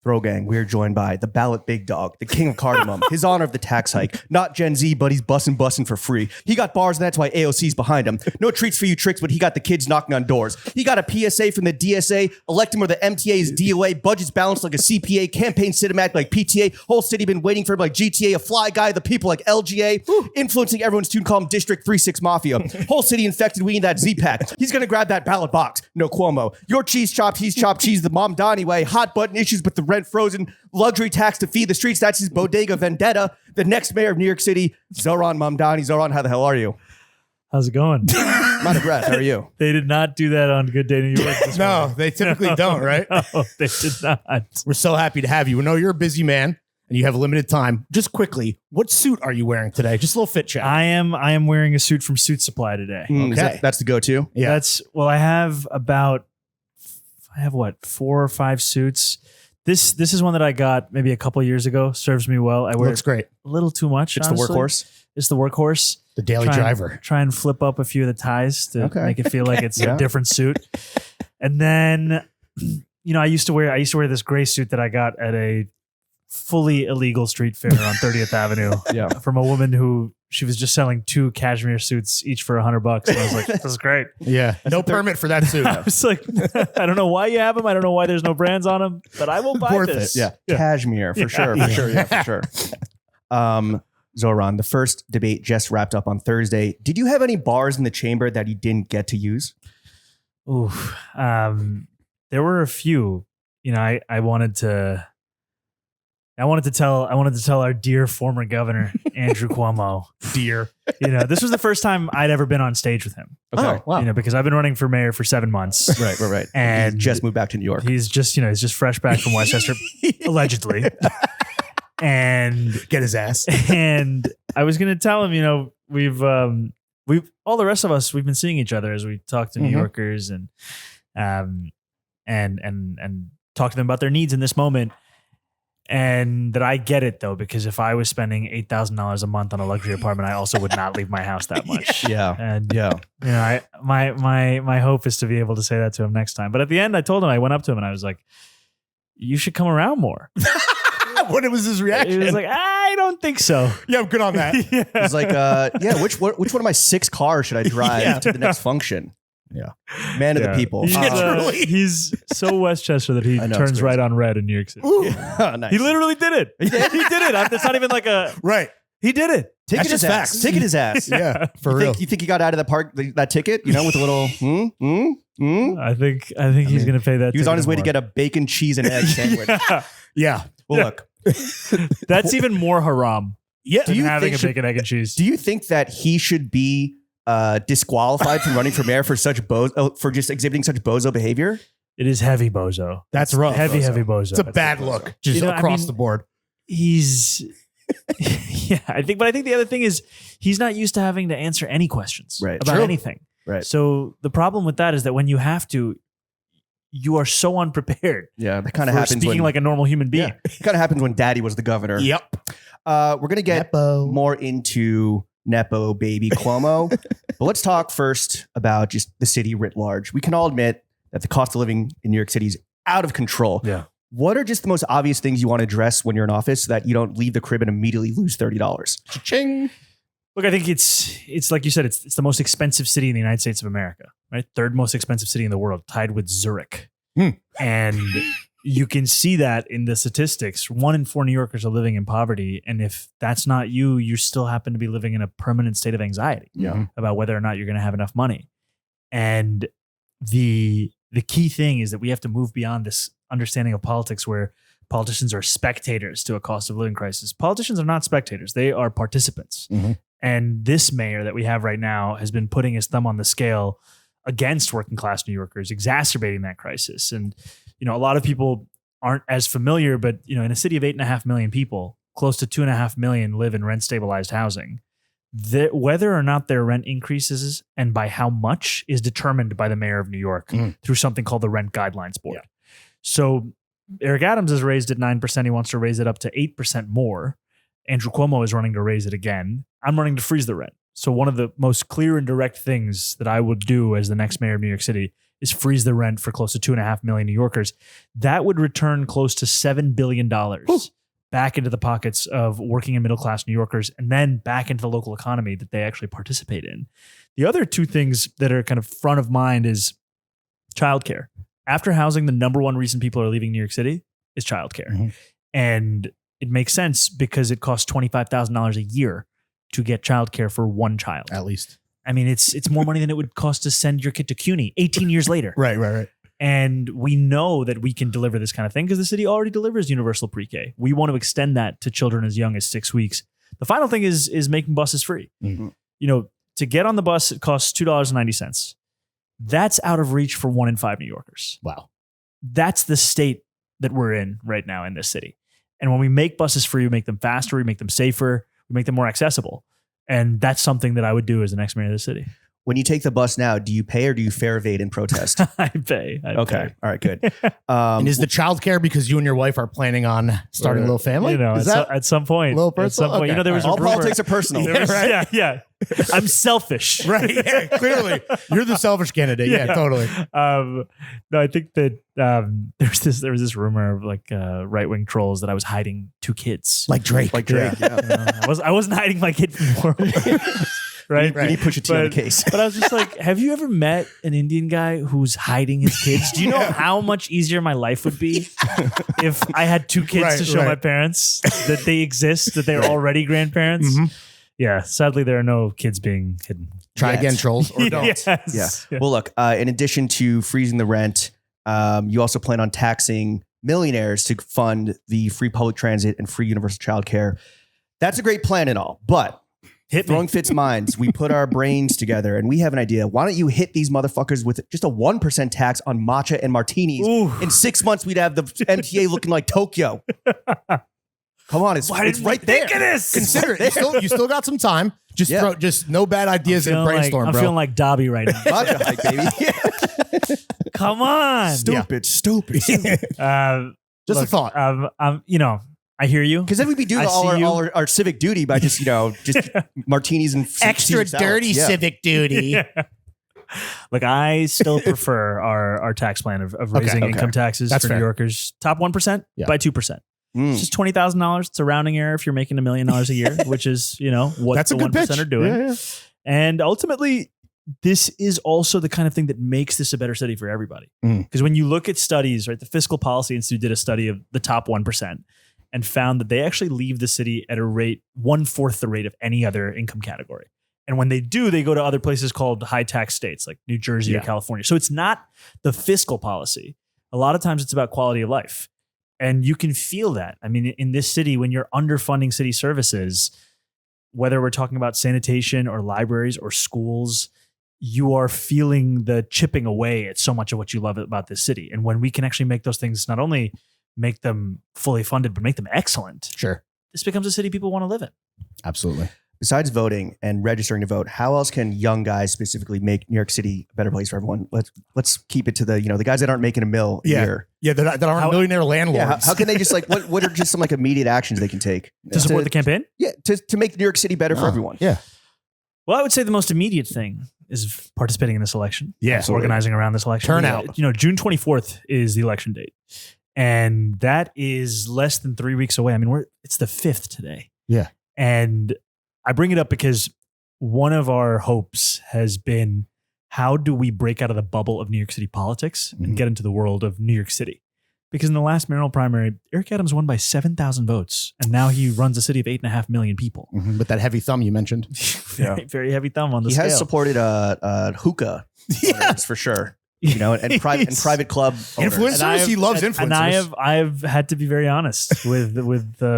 Throw gang, we are joined by the ballot big dog, the king of cardamom, his honor of the tax hike. Not Gen Z, but he's bussin' for free. He got bars, and that's why AOC's behind him. No treats for you tricks, but he got the kids knocking on doors. He got a PSA from the DSA, elect him or the MTA's DOA, budget's balanced like a CPA, campaign cinematic like PTA, whole city been waiting for him like GTA, a fly guy, the people like LGA, influencing everyone's tune, call him District 36 Mafia. Whole city infected, we need that Z-Pack. He's gonna grab that ballot box. No Cuomo. Your cheese chopped, he's chopped cheese the Mamdani way. Hot button issues, but the rent frozen. Luxury tax to feed the streets. That's his bodega vendetta. The next mayor of New York City, Zohran Mamdani. Zohran, how the hell are you? How's it going? I'm out of breath. How are you? They did not do that on Good Day New York. No, they typically don't, right? No, they did not. We're so happy to have you. We know you're a busy man and you have a limited time. Just quickly, what suit are you wearing today? Just a little fit check. I am wearing a suit from Suit Supply today. Okay. That's the go-to? Yeah. I have 4 or 5 suits. This is one that I got maybe a couple years ago. Serves me well. I wear Looks great. a little too much. It's honestly. the workhorse? It's the workhorse. The daily driver. Try and flip up a few of the ties to make it feel like it's Yeah. a different suit. And then, I used to wear this gray suit that I got at a fully illegal street fair on 30th Avenue. Yeah. From a woman who she was just selling 2 cashmere suits each for $100. And I was like, this is great. Yeah. No permit for that suit. I was like, I don't know why you have them. I don't know why there's no brands on them, but I will buy Worth this. it. Yeah. Cashmere, for sure. For sure. Yeah, for sure. Zohran, the first debate just wrapped up on Thursday. Did you have any bars in the chamber that you didn't get to use? Ooh, there were a few. I wanted to tell our dear former governor Andrew Cuomo. Dear. This was the first time I'd ever been on stage with him. Okay. Oh, wow. Because I've been running for mayor for 7 months. Right. And he just moved back to New York. He's just fresh back from Westchester, allegedly. And Get his ass. And I was going to tell him, we've all the rest of us, we've been seeing each other as we talk to New Yorkers and talk to them about their needs in this moment. And that I get it though, because if I was spending $8,000 a month on a luxury apartment, I also would not leave my house that much. Yeah. And Yeah. my hope is to be able to say that to him next time. But at the end, I went up to him and I was like, "You should come around more." What was his reaction? He was like, "I don't think so." Yeah, I'm good on that. He's like, which one of my 6 cars should I drive to the next function? Yeah. Man of the people. He's so Westchester that he turns right on red in New York City. Nice. He literally did it. He did it. It's not even like a... Right. He did it. Ticket That's his just ass. facts. Ticket his ass. Yeah, for real. You think he got out of that ticket, with a little, I think he's going to pay that. He was on his way to get a bacon, cheese, and egg sandwich. Yeah. Well, look. That's even more haram. Yeah. Than having a bacon, egg, and cheese. Do you think that he should be disqualified from running for mayor for for just exhibiting such bozo behavior? It is heavy bozo. That's rough. Heavy bozo. It's a bad look. Just across the board. He's... Yeah, I think the other thing is he's not used to having to answer any questions about anything. Right. So the problem with that is that when you have to, you are so unprepared. Yeah, that kind of happens speaking like a normal human being. Yeah, it kind of happens when Daddy was the governor. Yep. We're gonna get more into Nepo baby Cuomo, but let's talk first about just the city writ large. We can all admit that the cost of living in New York City is out of control. Yeah. What are just the most obvious things you want to address when you're in office so that you don't leave the crib and immediately lose $30? Cha-ching. Look, I think it's like you said, it's the most expensive city in the United States of America, right? 3rd most expensive city in the world, tied with Zurich. And you can see that in the statistics. 1 in 4 New Yorkers are living in poverty. And if that's not you, you still happen to be living in a permanent state of anxiety about whether or not you're going to have enough money. And the key thing is that we have to move beyond this understanding of politics where politicians are spectators to a cost of living crisis. Politicians are not spectators. They are participants. And this mayor that we have right now has been putting his thumb on the scale against working class New Yorkers, exacerbating that crisis. And, a lot of people aren't as familiar, but, in a city of 8.5 million people, close to 2.5 million live in rent stabilized housing. Whether or not their rent increases and by how much is determined by the mayor of New York through something called the Rent Guidelines Board. Yeah. So Eric Adams has raised it 9%. He wants to raise it up to 8% more. Andrew Cuomo is running to raise it again. I'm running to freeze the rent. So one of the most clear and direct things that I would do as the next mayor of New York City is freeze the rent for close to 2.5 million New Yorkers. That would return close to $7 billion back into the pockets of working and middle class New Yorkers, and then back into the local economy that they actually participate in. The other two things that are kind of front of mind is childcare. After housing, the number one reason people are leaving New York City is childcare. Mm-hmm. And it makes sense because it costs $25,000 a year to get childcare for one child. At least. I mean, it's more money than it would cost to send your kid to CUNY 18 years later. Right. And we know that we can deliver this kind of thing because the city already delivers universal pre-K. We want to extend that to children as young as 6 weeks. The final thing is making buses free. Mm-hmm. To get on the bus, it costs $2.90. That's out of reach for 1 in 5 New Yorkers. Wow. That's the state that we're in right now in this city. And when we make buses free, we make them faster, we make them safer, we make them more accessible. And that's something that I would do as the next mayor of the city. When you take the bus now, do you pay or do you fare evade and protest? I pay. Okay. All right, good. And is the childcare because you and your wife are planning on starting a little family? At some point. Little personal? At some point. Okay. There was All a rumor. politics are personal. Yeah. I'm selfish. Right. Yeah, clearly. You're the selfish candidate. Yeah, totally. No, I think that there was this rumor of like right-wing trolls that I was hiding 2 kids. Like Drake. I wasn't hiding my kid from the world. Right. You need Pusha T on the case. But I was just like, have you ever met an Indian guy who's hiding his kids? Do you know how much easier my life would be if I had 2 kids to show my parents that they exist, that they're already grandparents? Mm-hmm. Yeah. Sadly, there are no kids being hidden. Try again, trolls, or don't. Yes. Yeah. Well, look, in addition to freezing the rent, you also plan on taxing millionaires to fund the free public transit and free universal childcare. That's a great plan and all, but throwing Fitz minds, we put our brains together and we have an idea. Why don't you hit these motherfuckers with just a 1% tax on matcha and martinis? Ooh. In 6 months, we'd have the MTA looking like Tokyo. Come on, it's right there. Think of this? Consider it. You still got some time. Just no bad ideas in a brainstorm, I'm bro. feeling like Dobby right now. Matcha hike, baby. Come on. Stupid. Just a thought. I hear you. Because then we'd be doing all our civic duty by just martinis and extra dirty civic duty. Look, I still prefer our tax plan of raising income taxes for New Yorkers. Top 1% by 2%. It's just $20,000. It's a rounding error if you're making $1 million a year, which is, what that's the 1% are doing. Yeah. And ultimately, this is also the kind of thing that makes this a better city for everybody. Because when you look at studies, right, the Fiscal Policy Institute did a study of the top 1% and found that they actually leave the city at a rate 1/4 the rate of any other income category. And when they do, they go to other places called high tax states like New Jersey or California. So it's not the fiscal policy. A lot of times it's about quality of life. And you can feel that. I mean, in this city, when you're underfunding city services, whether we're talking about sanitation or libraries or schools, you are feeling the chipping away at so much of what you love about this city. And when we can actually make those things, not only make them fully funded, but make them excellent. Sure. This becomes a city people want to live in. Absolutely. Besides voting and registering to vote, how else can young guys specifically make New York City a better place for everyone? Let's keep it to the guys that aren't making a mill a year. Yeah, that aren't millionaire landlords. Yeah, how can they just what are just some immediate actions they can take to support the campaign? Yeah, to make New York City better for everyone. Yeah. Well, I would say the most immediate thing is participating in this election. Yeah, organizing around this election. Turnout. June 24th is the election date, and that is less than 3 weeks away. I mean, it's the 5th today. Yeah, and I bring it up because one of our hopes has been, how do we break out of the bubble of New York City politics and get into the world of New York City? Because in the last mayoral primary, Eric Adams won by 7,000 votes, and now he runs a city of 8.5 million people. With that heavy thumb you mentioned. Very heavy thumb on the scale. He has supported hookah, owners, for sure. And private club owners. Influencers. He loves influencers. And I've had to be very honest with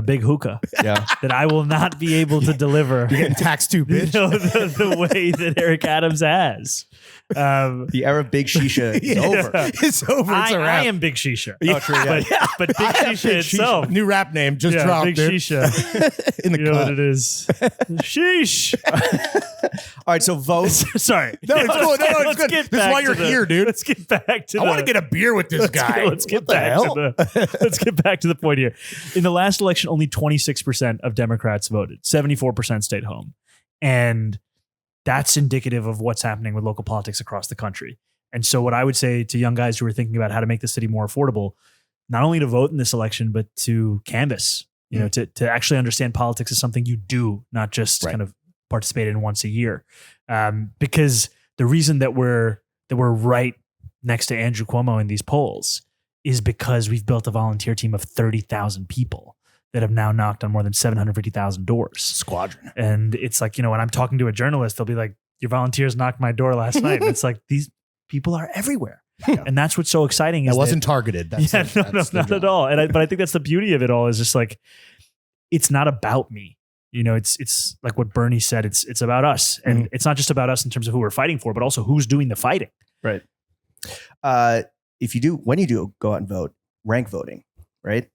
big hookah. Yeah, that I will not be able to deliver. You're getting taxed too, bitch. The way that Eric Adams has. The era of big shisha is over. It's over. It's a wrap. I am Big Shisha. Oh, true. Yeah. But Big Shisha itself. New rap name just dropped. Big dude. Shisha. In the you know what it is. Sheesh. All right, so vote. Sorry. No, it's cool. No, it's good. This is why you're here, dude. Let's get back to I want to get a beer with this guy. Let's get back to the point here. In the last election, only 26% of Democrats voted. 74% stayed home. And that's indicative of what's happening with local politics across the country. And so what I would say to young guys who are thinking about how to make the city more affordable, not only to vote in this election, but to canvass, to actually understand politics is something you do, not just kind of participate in once a year. Because the reason that we're right next to Andrew Cuomo in these polls is because we've built a volunteer team of 30,000 people that have now knocked on more than 750,000 doors. Squadron. And it's like, when I'm talking to a journalist, they'll be like, your volunteers knocked my door last night. And it's like, these people are everywhere. Yeah. And that's what's so exciting. That wasn't targeted. That's not at all. But I think that's the beauty of it all, is just like, it's not about me. It's like what Bernie said. It's about us. And it's not just about us in terms of who we're fighting for, but also who's doing the fighting. Right. When you do go out and vote, rank voting, right?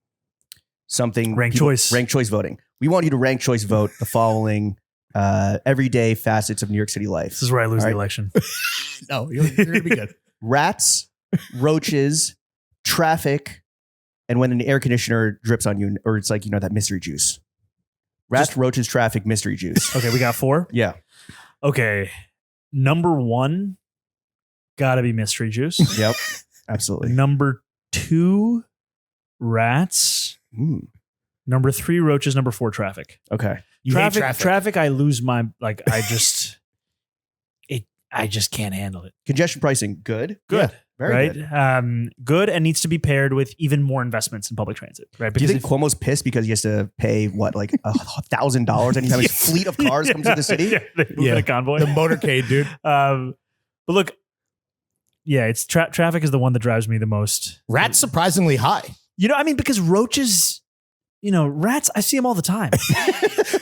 Ranked choice voting. We want you to rank choice vote the following everyday facets of New York City life. This is where I lose the election. No, you're going to be good. Rats, roaches, traffic, and when an air conditioner drips on you, or it's like, that mystery juice. Rats, roaches, traffic, mystery juice. Okay, we got 4? Yeah. Okay. Number 1, gotta be mystery juice. Yep. Absolutely. Number 2, rats. Number 3, roaches. Number 4, traffic. Okay. Traffic, I lose my, I just can't handle it. Congestion pricing, good. Good. Yeah, very good. Good, and needs to be paired with even more investments in public transit. Right? Do you think Cuomo's pissed because he has to pay $1,000 anytime his fleet of cars comes to the city? Yeah, they move in a convoy. The motorcade, dude. But look, it's traffic is the one that drives me the most. Rats surprisingly high. Because roaches, rats, I see them all the time.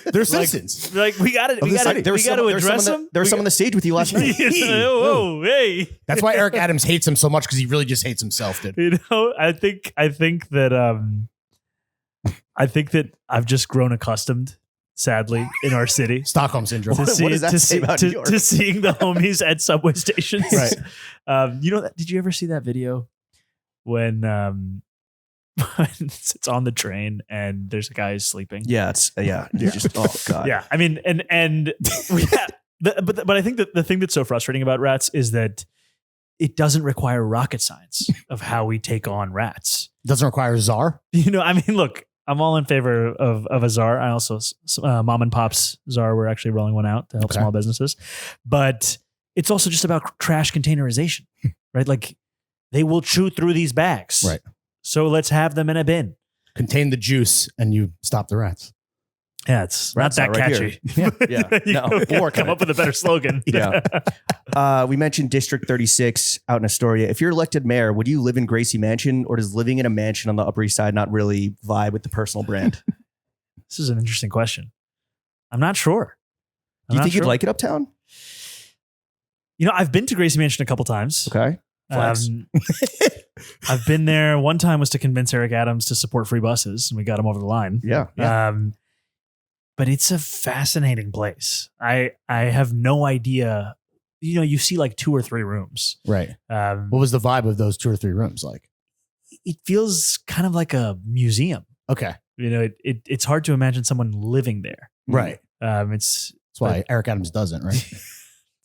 They're citizens. We got to address them. There was someone on the stage with you last night. Hey. That's why Eric Adams hates him so much, because he really just hates himself, dude. I think that I've just grown accustomed, sadly, in our city. Stockholm syndrome. What does that say about New York? To seeing the homies at subway stations. Right. Did you ever see that video when it's on the train and there's a guy who's sleeping? Yeah, you're just, oh god. Yeah, I mean, but I think that the thing that's so frustrating about rats is that it doesn't require rocket science of how we take on rats. Doesn't require a czar. Look, I'm all in favor of a czar. I also mom and pop's czar. We're actually rolling one out to help small businesses, but it's also just about trash containerization, right? Like, they will chew through these bags, right? So let's have them in a bin. Contain the juice and you stop the rats. Yeah, it's not that catchy. Yeah. Come up with a better slogan. Yeah. We mentioned District 36 out in Astoria. If you're elected mayor, would you live in Gracie Mansion, or does living in a mansion on the Upper East Side not really vibe with the personal brand? This is an interesting question. I'm not sure. Do you think you'd like it uptown? I've been to Gracie Mansion a couple times. Okay. I've been there. One time was to convince Eric Adams to support free buses, and we got him over the line. Yeah. But it's a fascinating place. I have no idea. You see like 2 or 3 rooms. Right. What was the vibe of those 2 or 3 rooms like? It feels kind of like a museum. Okay. It's hard to imagine someone living there. Right. That's why Eric Adams doesn't, right?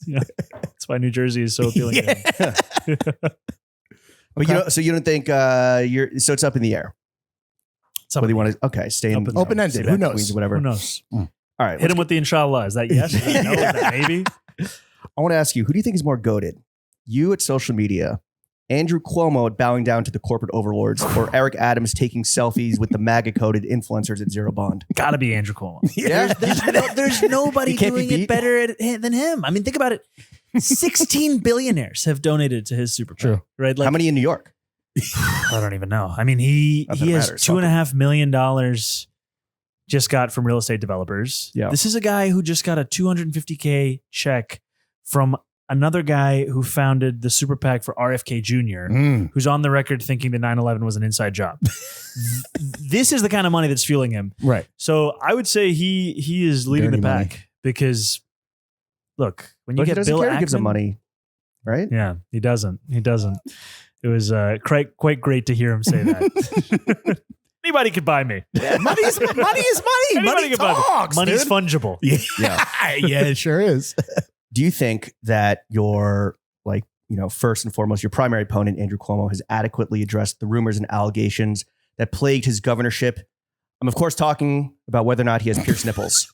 Yeah. That's why New Jersey is so appealing. But so you don't think so it's up in the air. Whether you want to stay in open-ended. Who knows? Queens or whatever. Who knows? All right. Hit him with the inshallah. Is that yes? Is that no? Is that maybe? I want to ask you, who do you think is more goated? You at social media, Andrew Cuomo at bowing down to the corporate overlords, or Eric Adams taking selfies with the MAGA-coded influencers at Zero Bond? Gotta be Andrew Cuomo. Yeah. There's nobody doing it better than him. I mean, think about it. 16 billionaires have donated to his super PAC, right? How many in New York? I don't even know. I mean, he has $2.5 million just got from real estate developers. Yeah. This is a guy who just got a $250K check from another guy who founded the super PAC for RFK Jr., who's on the record thinking that 9/11 was an inside job. This is the kind of money that's fueling him. Right. So I would say he is leading the pack because, look, when you get Bill Ackman, he gives him money, right? Yeah, he doesn't. It was quite great to hear him say that. Anybody could buy me. Yeah, money is money. Money talks. Money's fungible. Yeah, yeah, it sure is. Do you think that your first and foremost, your primary opponent, Andrew Cuomo, has adequately addressed the rumors and allegations that plagued his governorship. I'm, of course, talking about whether or not he has pierced nipples.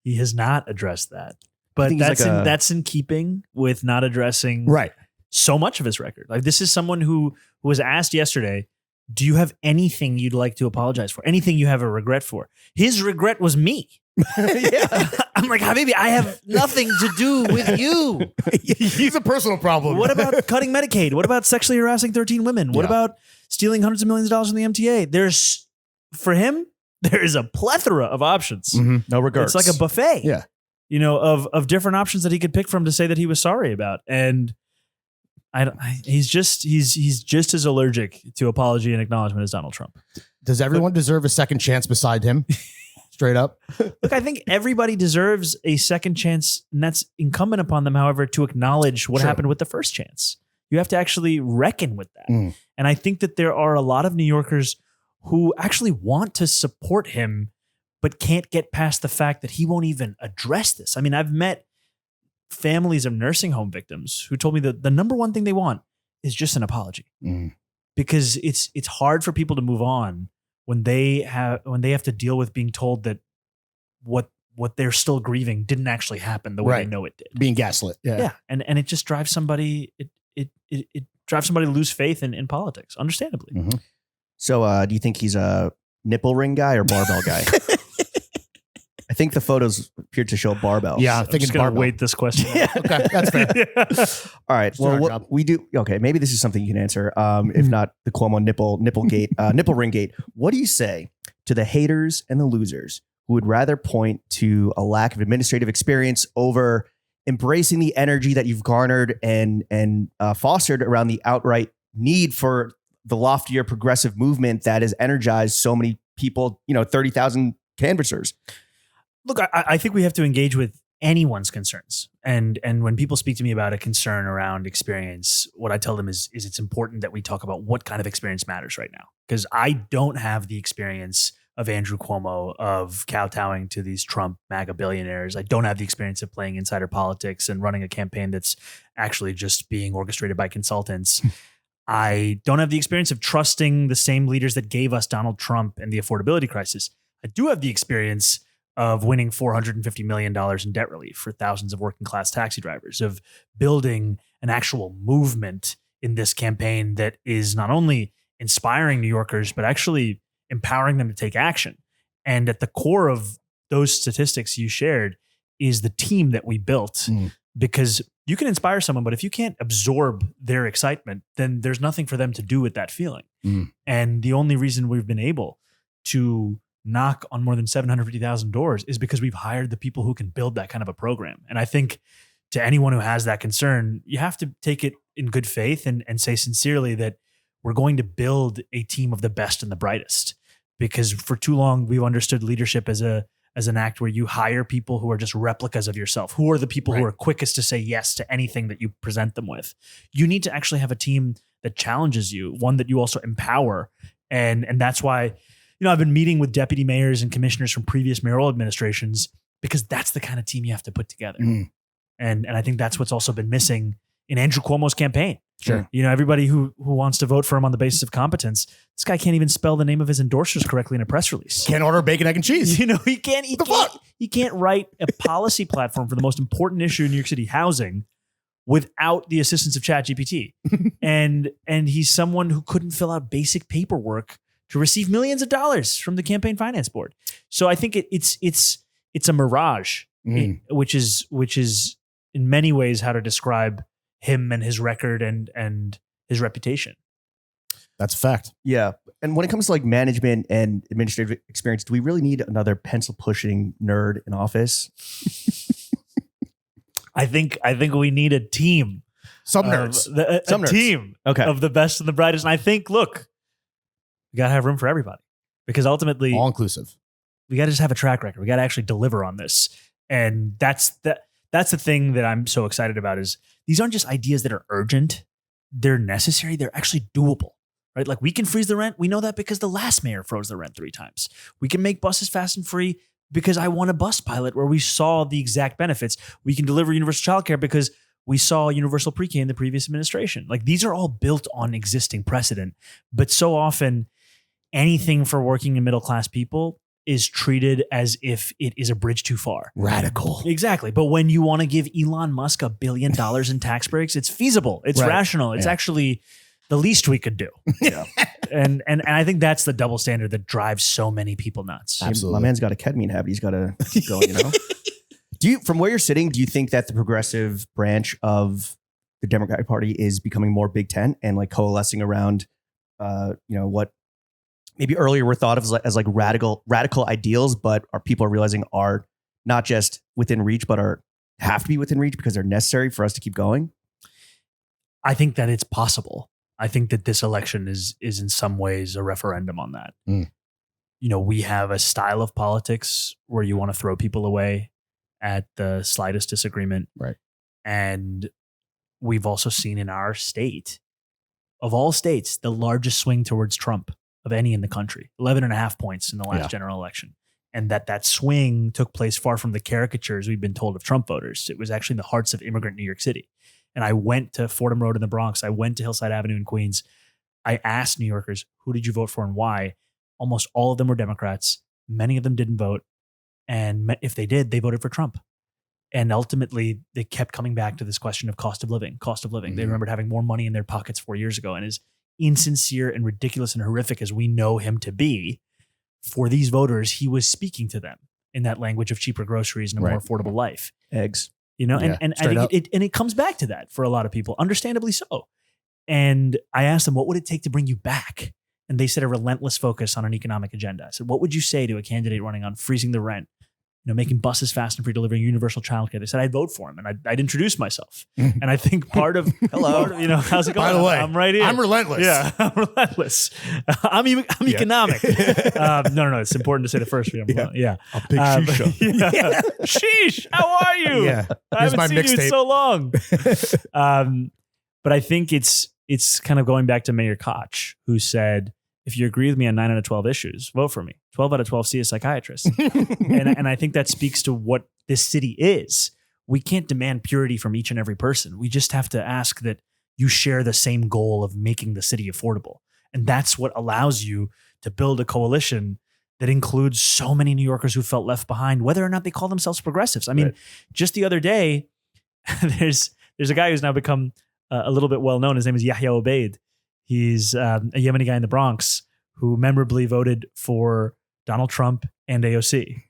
He has not addressed that. But think he's that's in keeping with not addressing Right. so much of his record. Like, this is someone who was asked yesterday, do you have anything you'd like to apologize for? Anything you have a regret for? His regret was me. Yeah. I'm like, Habibi, I have nothing to do with you. He's a personal problem. What about cutting Medicaid? What about sexually harassing 13 women? What about stealing hundreds of millions of dollars from the MTA? For him, there is a plethora of options. No regrets. It's like a buffet. Yeah. Of different options that he could pick from to say that he was sorry about. And he's just as allergic to apology and acknowledgement as Donald Trump. Does everyone deserve a second chance beside him? Straight up. Look, I think everybody deserves a second chance, and that's incumbent upon them, however, to acknowledge what happened with the first chance. You have to actually reckon with that. And I think that there are a lot of New Yorkers who actually want to support him, but can't get past the fact that he won't even address this. I mean, I've met families of nursing home victims who told me that the number one thing they want is just an apology, because it's hard for people to move on when they have to deal with being told that what they're still grieving didn't actually happen the way they know it did. Being gaslit. Yeah. And it just drives somebody, it drives somebody to lose faith in politics, understandably. So do you think he's a nipple ring guy or barbell guy? I think the photos appear to show barbells. Yeah, I I'm think it's just going to barbell. wait this question. Okay, that's fair. All right. doing our Well, job. we do. Okay, maybe this is something you can answer. If not, the Cuomo nipple gate, nipple ring gate. What do you say to the haters and the losers who would rather point to a lack of administrative experience over embracing the energy that you've garnered and fostered around the outright need for the loftier progressive movement that has energized so many people? 30,000 canvassers. Look, I think we have to engage with anyone's concerns. And when people speak to me about a concern around experience, what I tell them is it's important that we talk about what kind of experience matters right now. Because I don't have the experience of Andrew Cuomo, of kowtowing to these Trump MAGA billionaires. I don't have the experience of playing insider politics and running a campaign that's actually just being orchestrated by consultants. I don't have the experience of trusting the same leaders that gave us Donald Trump and the affordability crisis. I do have the experience of winning $450 million in debt relief for thousands of working class taxi drivers, of building an actual movement in this campaign that is not only inspiring New Yorkers, but actually empowering them to take action. And at the core of those statistics you shared is the team that we built, because you can inspire someone, but if you can't absorb their excitement, then there's nothing for them to do with that feeling. And the only reason we've been able to knock on more than 750,000 doors is because we've hired the people who can build that kind of a program. And I think to anyone who has that concern, you have to take it in good faith and say sincerely that we're going to build a team of the best and the brightest. Because for too long, we've understood leadership as an act where you hire people who are just replicas of yourself, who are the people who are quickest to say yes to anything that you present them with. You need to actually have a team that challenges you, one that you also empower. And that's why, I've been meeting with deputy mayors and commissioners from previous mayoral administrations, because that's the kind of team you have to put together. And I think that's what's also been missing in Andrew Cuomo's campaign. Sure. Everybody who wants to vote for him on the basis of competence, this guy can't even spell the name of his endorsers correctly in a press release. Can't order bacon, egg, and cheese. He can't write a policy platform for the most important issue in New York City, housing, without the assistance of ChatGPT. and he's someone who couldn't fill out basic paperwork to receive millions of dollars from the campaign finance board. So I think it's a mirage, which is in many ways how to describe him and his record and his reputation. That's a fact. Yeah. And when it comes to like management and administrative experience, do we really need another pencil pushing nerd in office? I think we need a team. Some nerds. A team of the best and the brightest. And I think, look, we got to have room for everybody, because ultimately all inclusive. We got to just have a track record. We got to actually deliver on this. And that's the thing that I'm so excited about, is these aren't just ideas that are urgent. They're necessary. They're actually doable, right? Like, we can freeze the rent. We know that because the last mayor froze the rent 3 times. We can make buses fast and free because I won a bus pilot where we saw the exact benefits. We can deliver universal childcare because We saw universal pre-K in the previous administration. Like these are all built on existing precedent, but so often anything for working and middle class people is treated as if it is a bridge too far. Radical. Exactly. But when you want to give Elon Musk $1 billion in tax breaks, it's feasible. It's rational. It's actually the least we could do. Yeah. And I think that's the double standard that drives so many people nuts. Absolutely. My man's got a ketamine habit. He's got to keep going, you know? From where you're sitting, do you think that the progressive branch of the Democratic Party is becoming more Big Tent and like coalescing around, what maybe earlier were thought of as like radical ideals, but people are realizing are not just within reach, but have to be within reach because they're necessary for us to keep going? I think that it's possible. I think that this election is in some ways a referendum on that. We have a style of politics where you want to throw people away at the slightest disagreement. Right. And we've also seen in our state, of all states, the largest swing towards Trump of any in the country, 11.5 points in the last general election. And that swing took place far from the caricatures we've been told of Trump voters. It was actually in the hearts of immigrant New York City. And I went to Fordham Road in the Bronx. I went to Hillside Avenue in Queens. I asked New Yorkers, who did you vote for and why? Almost all of them were Democrats. Many of them didn't vote. And if they did, they voted for Trump. And ultimately, they kept coming back to this question of cost of living. Mm-hmm. They remembered having more money in their pockets 4 years ago. And as insincere and ridiculous and horrific as we know him to be, for these voters, he was speaking to them in that language of cheaper groceries and a more affordable life. Eggs. And I think it comes back to that for a lot of people, understandably so. And I asked them, what would it take to bring you back? And they said a relentless focus on an economic agenda. I said, what would you say to a candidate running on freezing the rent, making buses fast and free, delivering universal childcare? They said I'd vote for him, and I'd introduce myself. And I think part of how's it going? By the way, I'm right here. I'm relentless. Yeah, I'm relentless. I'm economic. No. It's important to say the first. I'll pick shisha. Sheesh. How are you? Yeah. I haven't seen you in mixtape. so long. But I think it's kind of going back to Mayor Koch, who said, if you agree with me on 9 out of 12 issues, vote for me. 12 out of 12, see a psychiatrist. and I think that speaks to what this city is. We can't demand purity from each and every person. We just have to ask that you share the same goal of making the city affordable. And that's what allows you to build a coalition that includes so many New Yorkers who felt left behind, whether or not they call themselves progressives. I mean, just the other day, there's a guy who's now become a little bit well known. His name is Yahya Obeid. He's a Yemeni guy in the Bronx who memorably voted for Donald Trump and AOC.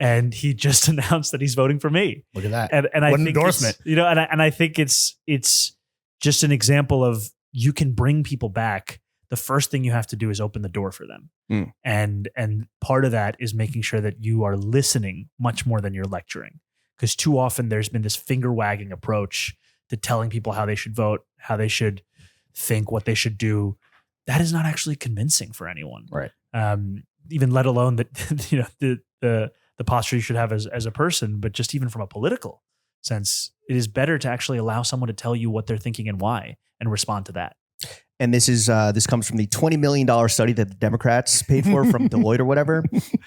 And he just announced that he's voting for me. Look at that. And what I an think endorsement. and I think it's just an example of you can bring people back. The first thing you have to do is open the door for them. And part of that is making sure that you are listening much more than you're lecturing. Because too often there's been this finger wagging approach to telling people how they should vote, how they should think, what they should do. That is not actually convincing for anyone. Right. Even let alone that the posture you should have as a person, but just even from a political sense, it is better to actually allow someone to tell you what they're thinking and why, and respond to that. And this comes from the $20 million study that the Democrats paid for from Deloitte or whatever.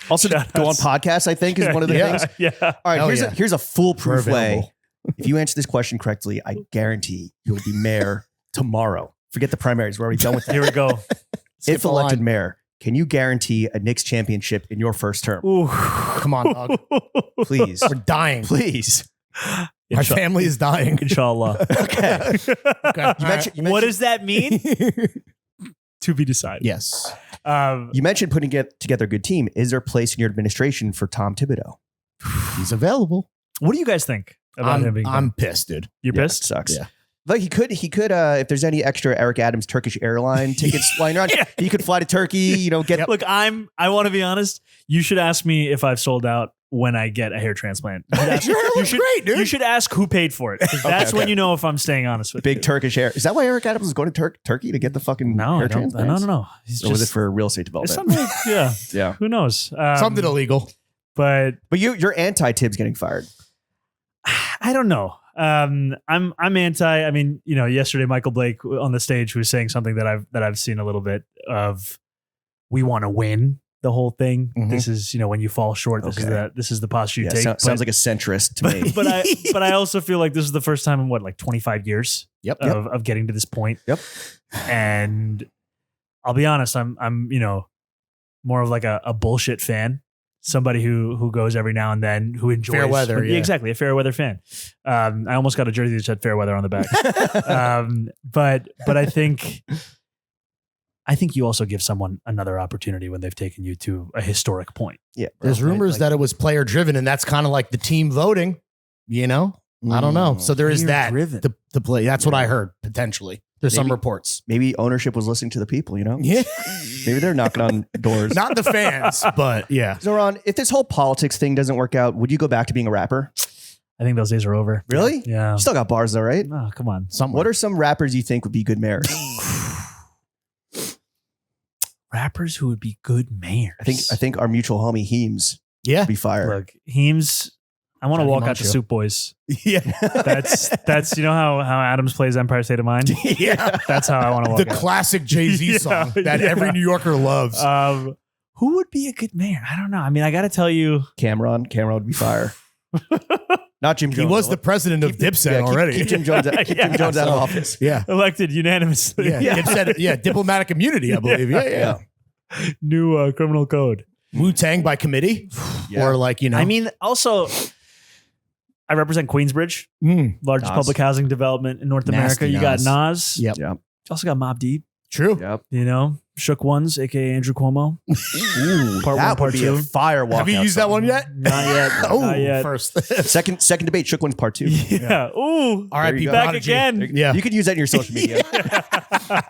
Also, to go on podcasts, I think, is one of the things. Yeah. All right, here's a foolproof We're way. available. If you answer this question correctly, I guarantee you'll be mayor tomorrow. Forget the primaries. We're already done with that. Here we go. If elected mayor, can you guarantee a Knicks championship in your first term? Ooh. Come on, dog. Please. We're dying. Please. My family is dying. Inshallah. Okay. What does that mean? To be decided. Yes. You mentioned putting together a good team. Is there a place in your administration for Tom Thibodeau? He's available. What do you guys think about him being I'm pissed, dude. You're Yeah, pissed? it sucks. Yeah. Like he could, if there's any extra Eric Adams Turkish airline tickets flying around, he could fly to Turkey, get Look, I want to be honest. You should ask me if I've sold out when I get a hair transplant. Your hair looks great, dude. You should ask who paid for it. 'Cause that's when you know if I'm staying honest with big you. Turkish hair. Is that why Eric Adams is going to Turkey to get the fucking No, hair I don't. transplants? No. He's Or was it just for real estate it's development? something. Yeah. Yeah. Who knows? Something illegal. But But you're anti-Tibbs getting fired. I don't know. I'm anti. I mean, yesterday Michael Blake on the stage was saying something that I've seen a little bit of. We want to win. the whole thing. Mhm. This is, when you fall short, this is the posture you take. Sounds like a centrist to me. But I also feel like this is the first time in 25 years Yep. of getting to this point. Yep. And I'll be honest, I'm more of like a bullshit fan. Somebody who goes every now and then, who enjoys Fair weather. Yeah. Exactly, a fair weather fan. I almost got a jersey that said fair weather on the back. But I think you also give someone another opportunity when they've taken you to a historic point. Yeah. There's rumors that it was player driven, and that's kind of like the team voting. I don't know. So there is that Player-driven. to play. That's what I heard potentially. There's some Maybe- reports. Maybe ownership was listening to the people, Yeah, Maybe they're knocking on doors. not the fans, but yeah. Zohran, if this whole politics thing doesn't work out, would you go back to being a rapper? I think those days are over. Really? Yeah. You still got bars though, right? Oh, come on. What are some rappers you think would be good mayors? Rappers who would be good mayors? I think our mutual homie Heems Yeah, would be fire. Look, Heems, I want to Johnny walk out to Mancho. Soup Boys. yeah, That's how Adams plays Empire State of Mind. yeah. That's how I want to walk The out. classic Jay-Z Yeah, song that yeah. every New Yorker loves. Who would be a good mayor? I don't know. I mean, I got to tell you, Cameron would be fire. Not Jim Jones. he was the president of Dipset already. Keep Jim Jones, Jim Jones out of office. yeah, elected unanimously. yeah. Dipset, yeah, diplomatic immunity, I believe. Yeah. New criminal code. Wu-Tang by committee, Yeah. or like I mean, also, I represent Queensbridge, largest Nas. public housing development in North Nasty America. You got Nas. Nas. Yep. Yeah. You also got Mobb Deep. True. Yep. Shook Ones, aka Andrew Cuomo. Ooh, Part that one, part would be two. a fire walkout. Have you used that song. one yet? Not yet. Oh, Not yet. first. Second debate, Shook One's part 2. Yeah. Ooh. All right, There you go. Back Prodigy. again. Yeah. You could use that in your social media. I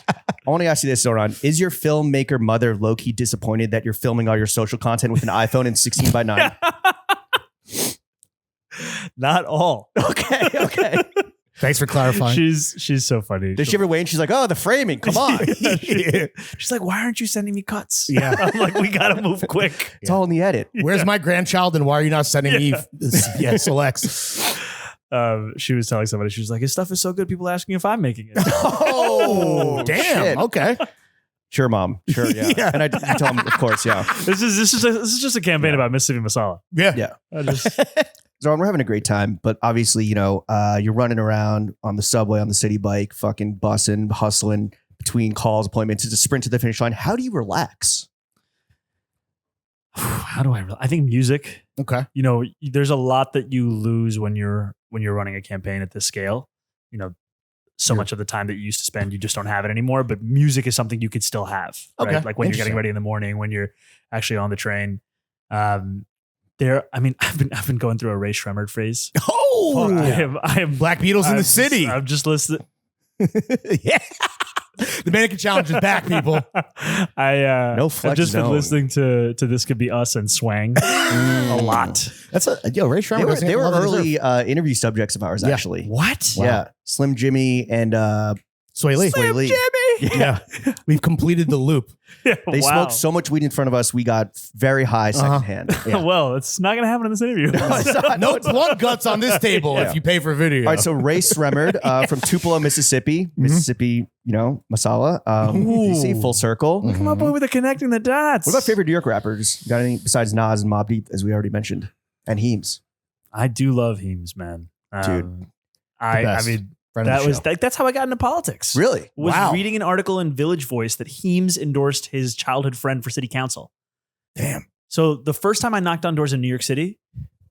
want to ask you this, Zohran. Is your filmmaker mother low-key disappointed that you're filming all your social content with an iPhone and 16:9? Not all. Okay. Thanks for clarifying. She's so funny. Does she ever wait and she's like, oh, the framing, come on. She's like, why aren't you sending me cuts? Yeah. I'm like, we gotta move quick. It's all in the edit. Where's my grandchild, and why are you not sending me selects? She was telling somebody, she was like, his stuff is so good, people asking if I'm making it. Oh, damn. shit. Okay. Sure, Mom. Sure, yeah. Yeah. And I tell him, of course, yeah. This is just a campaign about Mississippi Masala. Yeah. Yeah. I just Zohran, we're having a great time, but obviously, you're running around on the subway, on the city bike, fucking bussing, hustling between calls, appointments. It's a sprint to the finish line. How do you relax? how do I think music. Okay. There's a lot that you lose when you're running a campaign at this scale. So much of the time that you used to spend, you just don't have it anymore. But music is something you could still have. Right? Okay. Like when you're getting Interesting. ready in the morning, when you're actually on the train. I've been going through a Ray Shremmerd phase. Oh, I am Black Beatles in the city. I'm just listening. Yeah. The Mannequin Challenge is back, people. No I've flex just been zone. listening to This Could Be Us and Swang a lot. That's Ray Shremmerd. They were early interview subjects of ours, Yeah. actually. What? Wow. Yeah. Slim Jimmy and Sway Lee. Sway Lee. Yeah. We've completed the loop. They smoked so much weed in front of us, we got very high secondhand. Yeah. Well, it's not going to happen in this interview. No blood guts on this table Yeah. if you pay for video. All right, so Ray Shremmerd from Tupelo, Mississippi. Mississippi, Masala. You see, full circle. Come up with the connecting the dots. What about favorite New York rappers? Got any besides Nas and Mobb Deep, as we already mentioned, and Heems? I do love Heems, man. Dude. I best. mean, Friend of the show. that's how I got into politics. Really? Was Wow. reading an article in Village Voice that Heems endorsed his childhood friend for city council. Damn. So the first time I knocked on doors in New York City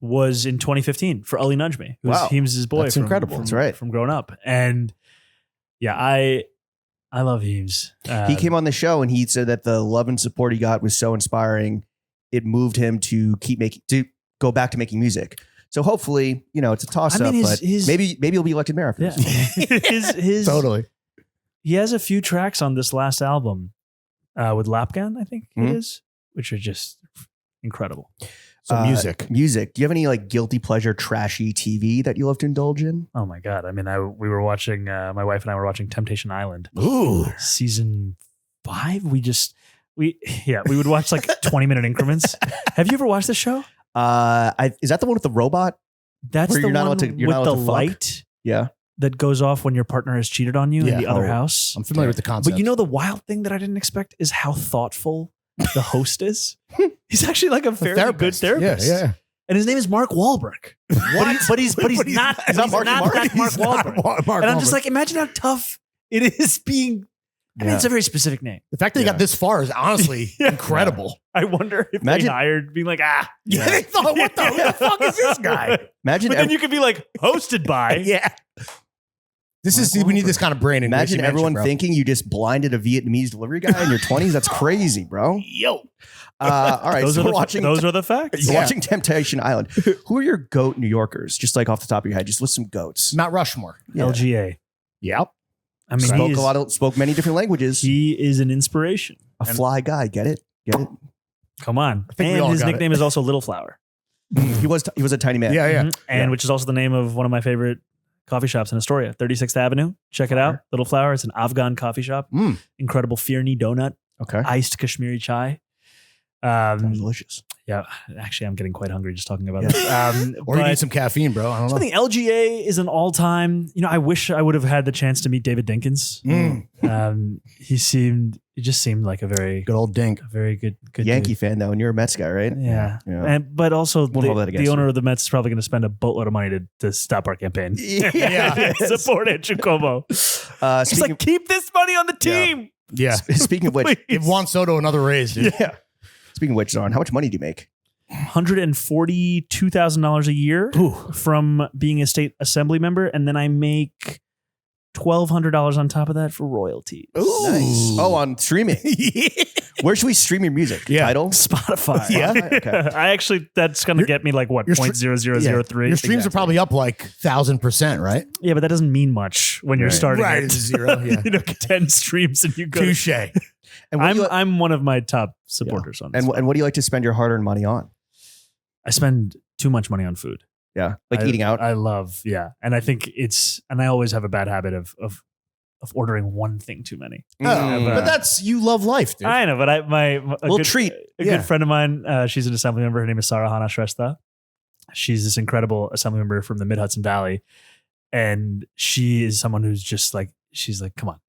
was in 2015 for Uli Nudge Me, who was Wow. Heems' boy. That's from, incredible. From, That's right. From growing up. And yeah, I love Heems. He came on the show and he said that the love and support he got was so inspiring, it moved him to go back to making music. So hopefully, it's a toss up, but maybe he'll be elected mayor after Yeah. this. his Totally. He has a few tracks on this last album with Lapgan, I think it is, which are just incredible. So music. Music. Do you have any guilty pleasure trashy TV that you love to indulge in? Oh my God. I mean, we were watching, my wife and I were watching Temptation Island. Ooh. Season 5. We would watch 20-minute increments. Have you ever watched this show? Is that the one with the robot? That's Where the you're not one allowed to- you're with not the allowed to fuck? light Yeah. that goes off when your partner has cheated on you in Yeah. the other Oh. house. I'm familiar with the concept. But the wild thing that I didn't expect is how thoughtful the host is. He's actually like a fairly good therapist. Yeah. And his name is Mark Wahlberg. But he's not that Mark Wahlberg. And I'm just like, imagine how tough it is being. I mean, it's a very specific name. The fact that he got this far is honestly incredible. I wonder if they hired being like, They thought, what the fuck is this guy? Imagine, but then you could be like, hosted by. We need this kind of brain. Imagine everyone thinking you just blinded a Vietnamese delivery guy in your 20s. That's crazy, bro. Yo. All right, those are the facts. We're watching Temptation Island. Who are your GOAT New Yorkers? Just like off the top of your head, just list some GOATs. Mount Rushmore. LGA. Yep. I mean, spoke many different languages. He is an inspiration. A fly guy. Get it? Come on. And his nickname is also Little Flower. He was a tiny man. Yeah. Mm-hmm. And which is also the name of one of my favorite coffee shops in Astoria, 36th Avenue. Check it out. Little Flower. It's an Afghan coffee shop. Incredible Firni donut. Okay. Iced Kashmiri chai. Delicious. Yeah. Actually, I'm getting quite hungry just talking about it. Or you need some caffeine, bro. I don't know. I think LGA is an all-time. I wish I would have had the chance to meet David Dinkins. He just seemed like a very good old Dink. A very good Yankee dude. fan though, and you're a Mets guy, right? Yeah. But also the owner of the Mets is probably going to spend a boatload of money to stop our campaigin. Support Andrew Cuomo. He's like, keep this money on the team. Yeah. Speaking of which, give Juan Soto another raise, dude. Yeah. Speaking of which, Zohran, how much money do you make? $142,000 a year from being a state assembly member, and then I make $1,200 on top of that for royalties. Ooh. Nice. Oh, on streaming. Where should we stream your music? Tidal? Spotify. Yeah. Okay. That's going to get me like what, 0.0003. Your streams are probably up like 1,000%, right? Yeah, but that doesn't mean much when you're starting at zero. Yeah. 10 streams and you go. Touche. And I'm one of my top supporters on this. And what do you like to spend your hard-earned money on? I spend too much money on food. Yeah, like eating out. I love, and I think and I always have a bad habit of ordering one thing too many. But you love life, dude. I know, but a good friend of mine, she's an assembly member. Her name is Sarah Hana Shrestha. She's this incredible assembly member from the Mid-Hudson Valley. And she is someone who's just like, she's like, come on,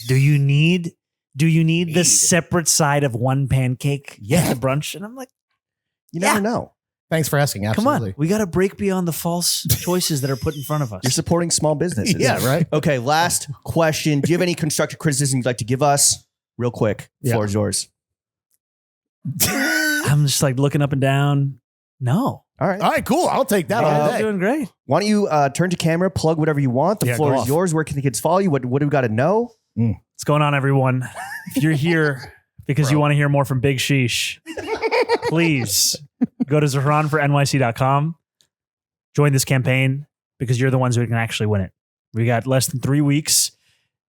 do you need the separate side of one pancake at the brunch? And I'm like, you never know. Thanks for asking. Absolutely. Come on. We got to break beyond the false choices that are put in front of us. You're supporting small businesses. Yeah, right. Okay, last question. Do you have any constructive criticism you'd like to give us? Real quick. The floor is yours. I'm just like looking up and down. No. All right, cool. I'll take that all day. Doing great. Why don't you turn to camera, plug whatever you want. The floor is yours. Where can the kids follow you? What do we got to know? What's going on, everyone? If you're here because you want to hear more from Big Sheesh, please go to ZohranforNYC.com. Join this campaign because you're the ones who can actually win it. We got less than 3 weeks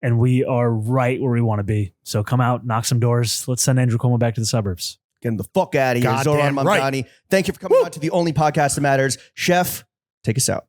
and we are right where we want to be. So come out, knock some doors. Let's send Andrew Cuomo back to the suburbs. Get him the fuck out of here. Zohran Mamdani. Thank you for coming on to the only podcast that matters. Chef, take us out.